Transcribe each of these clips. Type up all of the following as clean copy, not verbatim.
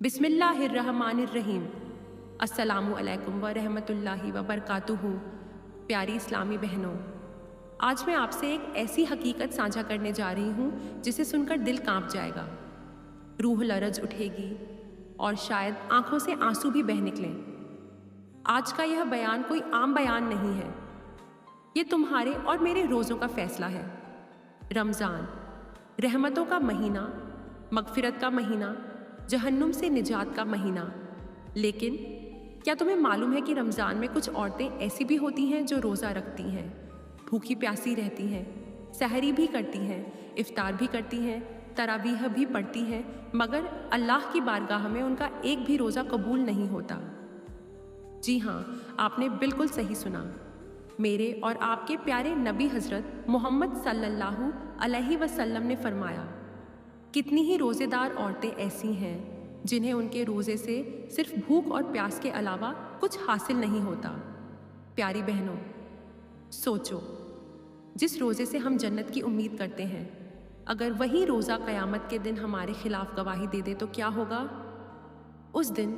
बिस्मिल्लाहिर्रहमानिर्रहीम। अस्सलामु अलैकुम व रहमतुल्लाहि व बरकातुहू। प्यारी इस्लामी बहनों, आज मैं आपसे एक ऐसी हकीकत साझा करने जा रही हूँ जिसे सुनकर दिल कांप जाएगा, रूह लरज उठेगी और शायद आंखों से आंसू भी बह निकलें। आज का यह बयान कोई आम बयान नहीं है, ये तुम्हारे और मेरे रोज़ों का फैसला है। रमज़ान, रहमतों का महीना, मगफिरत का महीना, जहन्नुम से निजात का महीना। लेकिन क्या तुम्हें मालूम है कि रमज़ान में कुछ औरतें ऐसी भी होती हैं जो रोज़ा रखती हैं, भूखी प्यासी रहती हैं, सहरी भी करती हैं, इफ्तार भी करती हैं, तरावीह भी पढ़ती हैं, मगर अल्लाह की बारगाह में उनका एक भी रोज़ा कबूल नहीं होता। जी हाँ, आपने बिल्कुल सही सुना। मेरे और आपके प्यारे नबी हज़रत मोहम्मद सल्लल्लाहु अलैहि वसल्लम ने फरमाया, कितनी ही रोज़ेदार औरतें ऐसी हैं जिन्हें उनके रोज़े से सिर्फ भूख और प्यास के अलावा कुछ हासिल नहीं होता। प्यारी बहनों, सोचो, जिस रोज़े से हम जन्नत की उम्मीद करते हैं, अगर वही रोज़ा क़यामत के दिन हमारे खिलाफ गवाही दे दे तो क्या होगा? उस दिन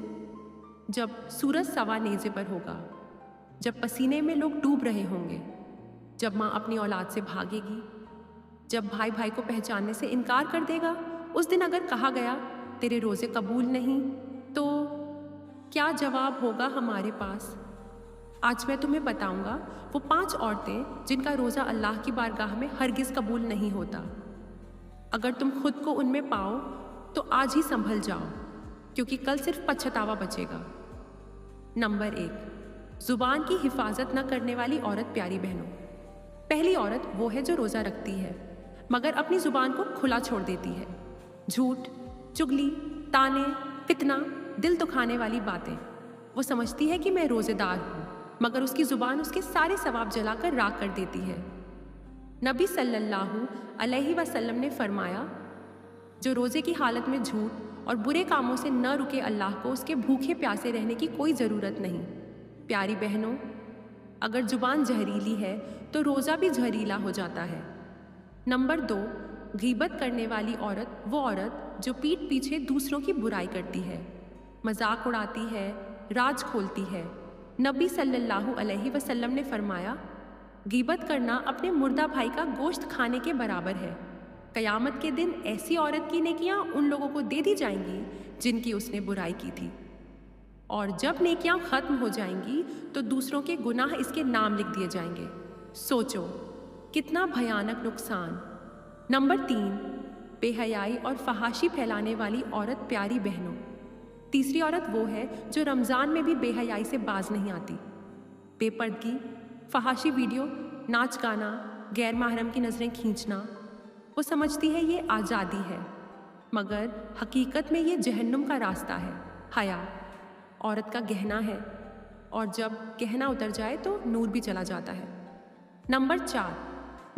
जब सूरज सवा नेज़े पर होगा, जब पसीने में लोग डूब रहे होंगे, जब माँ अपनी औलाद से भागेगी, जब भाई भाई को पहचानने से इनकार कर देगा, उस दिन अगर कहा गया तेरे रोज़े कबूल नहीं, तो क्या जवाब होगा हमारे पास? आज मैं तुम्हें बताऊंगा वो 5 औरतें जिनका रोज़ा अल्लाह की बारगाह में हरगिज़ कबूल नहीं होता। अगर तुम खुद को उनमें पाओ तो आज ही संभल जाओ, क्योंकि कल सिर्फ पछतावा बचेगा। नंबर 1, ज़ुबान की हिफाजत न करने वाली औरत। प्यारी बहनों, पहली औरत वो है जो रोज़ा रखती है मगर अपनी ज़ुबान को खुला छोड़ देती है। झूठ, चुगली, ताने, फितना, दिल दुखाने वाली बातें। वो समझती है कि मैं रोज़ेदार हूँ, मगर उसकी ज़ुबान उसके सारे सवाब जलाकर राख कर देती है। नबी सल्लल्लाहु अलैहि वसल्लम ने फरमाया, जो रोज़े की हालत में झूठ और बुरे कामों से न रुके, अल्लाह को उसके भूखे प्यासे रहने की कोई ज़रूरत नहीं। प्यारी बहनों, अगर ज़ुबान जहरीली है तो रोज़ा भी जहरीला हो जाता है। नंबर 2, गीबत करने वाली औरत। वो औरत जो पीठ पीछे दूसरों की बुराई करती है, मजाक उड़ाती है, राज खोलती है। नबी सल्लल्लाहु अलैहि वसल्लम ने फरमाया, गीबत करना अपने मुर्दा भाई का गोश्त खाने के बराबर है। क़यामत के दिन ऐसी औरत की नेकियां उन लोगों को दे दी जाएंगी जिनकी उसने बुराई की थी, और जब नेकियां ख़त्म हो जाएंगी तो दूसरों के गुनाह इसके नाम लिख दिए जाएंगे। सोचो कितना भयानक नुकसान। नंबर 3, बेहयाई और फहाशी फैलाने वाली औरत। प्यारी बहनों, तीसरी औरत वो है जो रमज़ान में भी बेहयाई से बाज नहीं आती। बेपर्दगी, फहाशी वीडियो, नाच गाना, गैर महरम की नज़रें खींचना। वो समझती है ये आज़ादी है, मगर हकीकत में ये जहन्नुम का रास्ता है। हया औरत का गहना है, और जब गहना उतर जाए तो नूर भी चला जाता है। नंबर 4,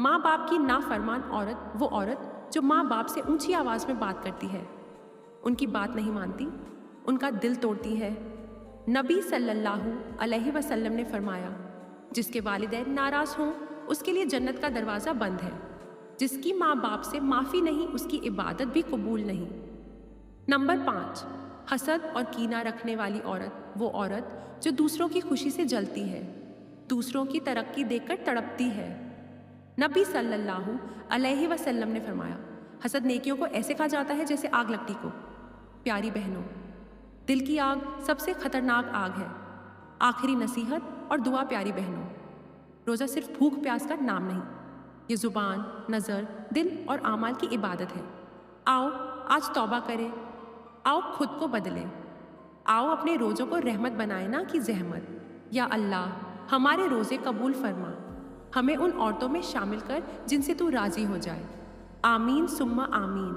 माँ बाप की नाफरमान औरत। वो औरत जो माँ बाप से ऊंची आवाज़ में बात करती है, उनकी बात नहीं मानती, उनका दिल तोड़ती है। नबी सल्लल्लाहु अलैहि वसल्लम ने फरमाया, जिसके वालिदैन नाराज़ हों उसके लिए जन्नत का दरवाज़ा बंद है। जिसकी माँ बाप से माफ़ी नहीं, उसकी इबादत भी कबूल नहीं। नंबर 5, हसद और कीना रखने वाली औरत। वो औरत जो दूसरों की खुशी से जलती है, दूसरों की तरक्की देखकर तड़पती है। नबी सल्लल्लाहु अलैहि वसल्लम ने फरमाया, हसद नेकियों को ऐसे खा जाता है जैसे आग लकड़ी को। प्यारी बहनों, दिल की आग सबसे खतरनाक आग है। आखिरी नसीहत और दुआ। प्यारी बहनों, रोज़ा सिर्फ भूख प्यास का नाम नहीं, ये ज़ुबान, नज़र, दिल और आमाल की इबादत है। आओ आज तौबा करें, आओ खुद को बदलें, आओ अपने रोज़ों को रहमत बनाए ना कि जहमत। या अल्लाह, हमारे रोज़े कबूल फरमा, हमें उन औरतों में शामिल कर जिनसे तू राज़ी हो जाए। आमीन सुम्मा आमीन।